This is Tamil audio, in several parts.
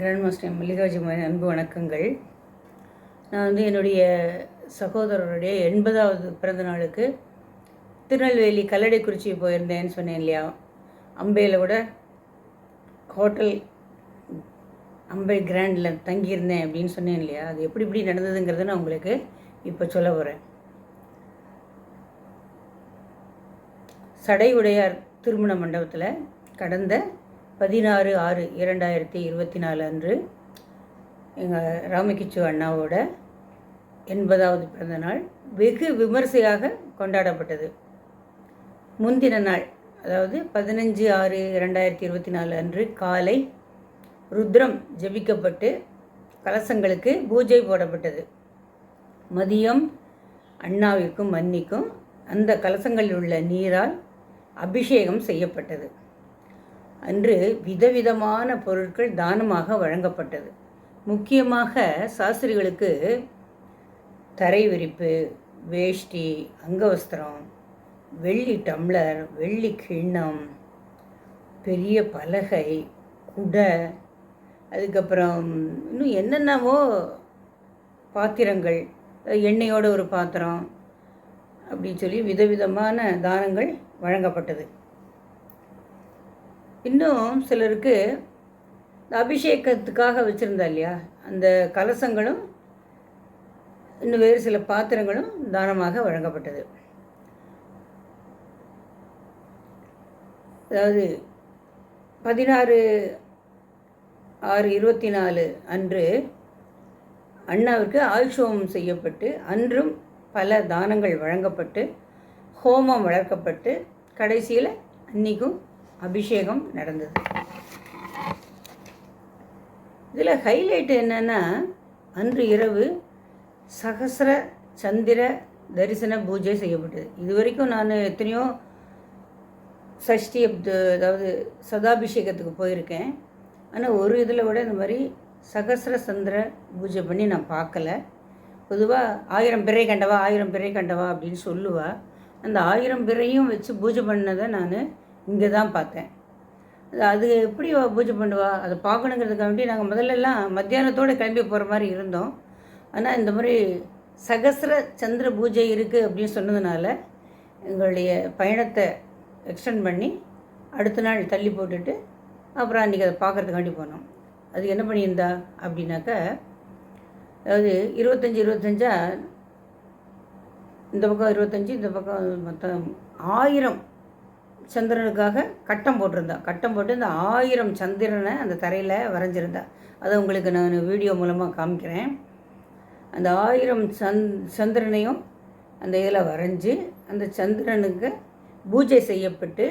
கிராண்ட் மாஸ்டர் மல்லிகார்ஜி அன்பு வணக்கங்கள். நான் வந்து என்னுடைய சகோதரருடைய 80வது பிறந்த நாளுக்கு திருநெல்வேலி கல்லடைக்குறிச்சி போயிருந்தேன்னு சொன்னேன் இல்லையா. அம்பையில் கூட ஹோட்டல் அம்பை கிராண்டில் தங்கியிருந்தேன் அப்படின்னு சொன்னேன் இல்லையா. அது எப்படி நடந்ததுங்கிறத நான் உங்களுக்கு இப்போ சொல்ல போகிறேன். சடை உடையார் திருமண மண்டபத்தில் கடந்த 16/6/2024 அன்று எங்கள் ராமகிச்சு அண்ணாவோட 80வது பிறந்த நாள் வெகு விமர்சையாக கொண்டாடப்பட்டது. முந்தின நாள், அதாவது 15/6/2024 அன்று காலை ருத்ரம் ஜபிக்கப்பட்டு கலசங்களுக்கு பூஜை போடப்பட்டது. மதியம் அண்ணாவிற்கும் மன்னிக்கும் அந்த கலசங்களில் உள்ள நீரால் அபிஷேகம் செய்யப்பட்டது. அன்று விதவிதமான பொருட்கள் தானமாக வழங்கப்பட்டது. முக்கியமாக சாஸ்திரிகளுக்கு தரை விரிப்பு, வேஷ்டி, அங்கவஸ்திரம், வெள்ளி டம்ளர், வெள்ளி கிண்ணம், பெரிய பலகை, குடை, அதுக்கப்புறம் இன்னும் என்னென்னவோ பாத்திரங்கள், எண்ணெயோட ஒரு பாத்திரம் அப்படின்னு சொல்லி விதவிதமான தானங்கள் வழங்கப்பட்டது. இன்னும் சிலருக்கு அபிஷேகத்துக்காக வச்சுருந்தா இல்லையா, அந்த கலசங்களும் இன்னும் வேறு சில பாத்திரங்களும் தானமாக வழங்கப்பட்டது. அதாவது 16/6/24 அன்று அண்ணாவிற்கு ஆயுஷோமம் செய்யப்பட்டு அன்றும் பல தானங்கள் வழங்கப்பட்டு ஹோமம் வளர்க்கப்பட்டு கடைசியில் அன்றைக்கும் அபிஷேகம் நடந்தது. இதில் ஹைலைட் என்னென்னா, அன்று இரவு சகசிர சந்திர தரிசன பூஜை செய்யப்பட்டது. இது வரைக்கும் நான் எத்தனையோ சஷ்டி அதாவது சதாபிஷேகத்துக்கு போயிருக்கேன். ஆனால் ஒரு இதில் கூட இந்த மாதிரி சகசிர சந்திர பூஜை பண்ணி நான் பார்க்கல. பொதுவாக 1000 பிறை கண்டவா 1000 பிறை கண்டவா அப்படின்னு சொல்லுவாள். அந்த 1000 பிறையும் வச்சு பூஜை பண்ணதை நான் இங்கே தான் பார்த்தேன். அது எப்படி பூஜை பண்ணுவா, அதை பார்க்கணுங்கிறதுக்காக வேண்டி நாங்கள் முதல்லலாம் மத்தியானத்தோடு கிளம்பி போகிற மாதிரி இருந்தோம். ஆனால் இந்த மாதிரி சகசிர சந்திர பூஜை இருக்குது அப்படின்னு சொன்னதுனால எங்களுடைய பயணத்தை எக்ஸ்டெண்ட் பண்ணி அடுத்த நாள் தள்ளி போட்டுட்டு அப்புறம் அன்றைக்கி அதை பார்க்குறதுக்காண்டி போனோம். அது என்ன பண்ணியிருந்தா அப்படின்னாக்கா, அதாவது 25 இந்த பக்கம் 25, இந்த பக்கம் மொத்தம் 1000 சந்திரனுக்காக கட்டம் போட்டிருந்தா. கட்டம் போட்டு இந்த 1000 சந்திரனை அந்த தரையில் வரைஞ்சிருந்தா. அதை உங்களுக்கு நான் வீடியோ மூலமாக காமிக்கிறேன். அந்த 1000 சந்திரனையும் அந்த இதில் வரைஞ்சி அந்த சந்திரனுக்கு பூஜை செய்யப்பட்டு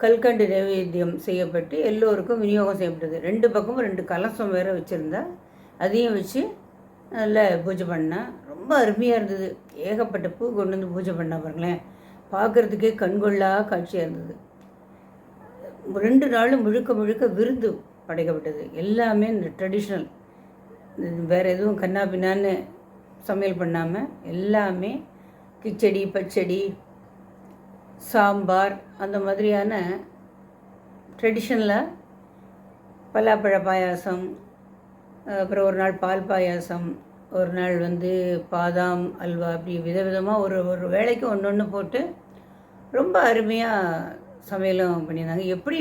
கல்கண்டு நைவேத்தியம் செய்யப்பட்டு எல்லோருக்கும் விநியோகம் செய்யப்பட்டது. 2 பக்கமும் 2 கலசம் வேறு வச்சுருந்தா. அதையும் வச்சு நல்லா பூஜை பண்ணால் ரொம்ப அருமையாக இருந்தது. ஏகப்பட்ட பூ கொண்டு வந்து பூஜை பண்ணால் பாருங்களேன், பார்க்குறதுக்கே கண்கொள்ளா காட்சியாக இருந்தது. 2 நாளும் முழுக்க விருந்து படைக்கப்பட்டது. எல்லாமே இந்த ட்ரெடிஷ்னல், வேறு எதுவும் கண்ணா பின்னான்னு சமையல் பண்ணாமல் எல்லாமே கிச்சடி, பச்சடி, சாம்பார், அந்த மாதிரியான ட்ரெடிஷ்னலாக பலாப்பழ பாயாசம், அப்புறம் ஒரு நாள் பால் பாயாசம், ஒரு நாள் வந்து பாதாம் அல்வா, அப்படி விதவிதமாக ஒரு வேளைக்கு ஒன்று போட்டு ரொம்ப அருமையாக சமையலும் பண்ணியிருந்தாங்க. எப்படி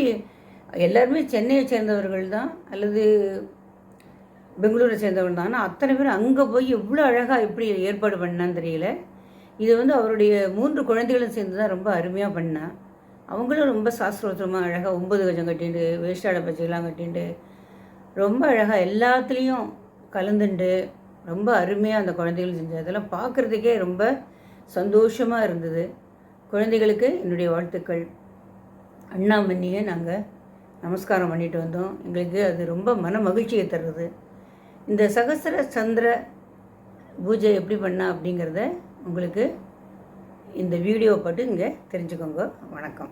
எல்லாருமே சென்னையை சேர்ந்தவர்கள் தான் அல்லது பெங்களூரை சேர்ந்தவர்கள் தான். ஆனால் அத்தனை பேர் அங்கே போய் எவ்வளோ அழகாக எப்படி ஏற்பாடு பண்ணான்னு தெரியல. இது வந்து அவருடைய 3 குழந்தைகளும் சேர்ந்து தான் ரொம்ப அருமையாக பண்ணான். அவங்களும் ரொம்ப சாஸ்திரோத்தரமாக அழகாக 9 கஜம் கட்டிண்டு வேஷ்டாடை பச்சையெல்லாம் கட்டிண்டு ரொம்ப அழகாக எல்லாத்துலேயும் கலந்துண்டு ரொம்ப அருமையாக அந்த குழந்தைகள் செஞ்சது. அதெல்லாம் பார்க்குறதுக்கே ரொம்ப சந்தோஷமாக இருந்தது. குழந்தைகளுக்கு என்னுடைய வாழ்த்துக்கள். அண்ணா மன்னியை நாங்கள் நமஸ்காரம் பண்ணிட்டு வந்தோம். எங்களுக்கு அது ரொம்ப மன மகிழ்ச்சியை தருது. இந்த சகசிர சந்திர பூஜை எப்படி பண்ணா அப்படிங்கிறத உங்களுக்கு இந்த வீடியோ போட்டு இங்கே தெரிஞ்சுக்கோங்க. வணக்கம்.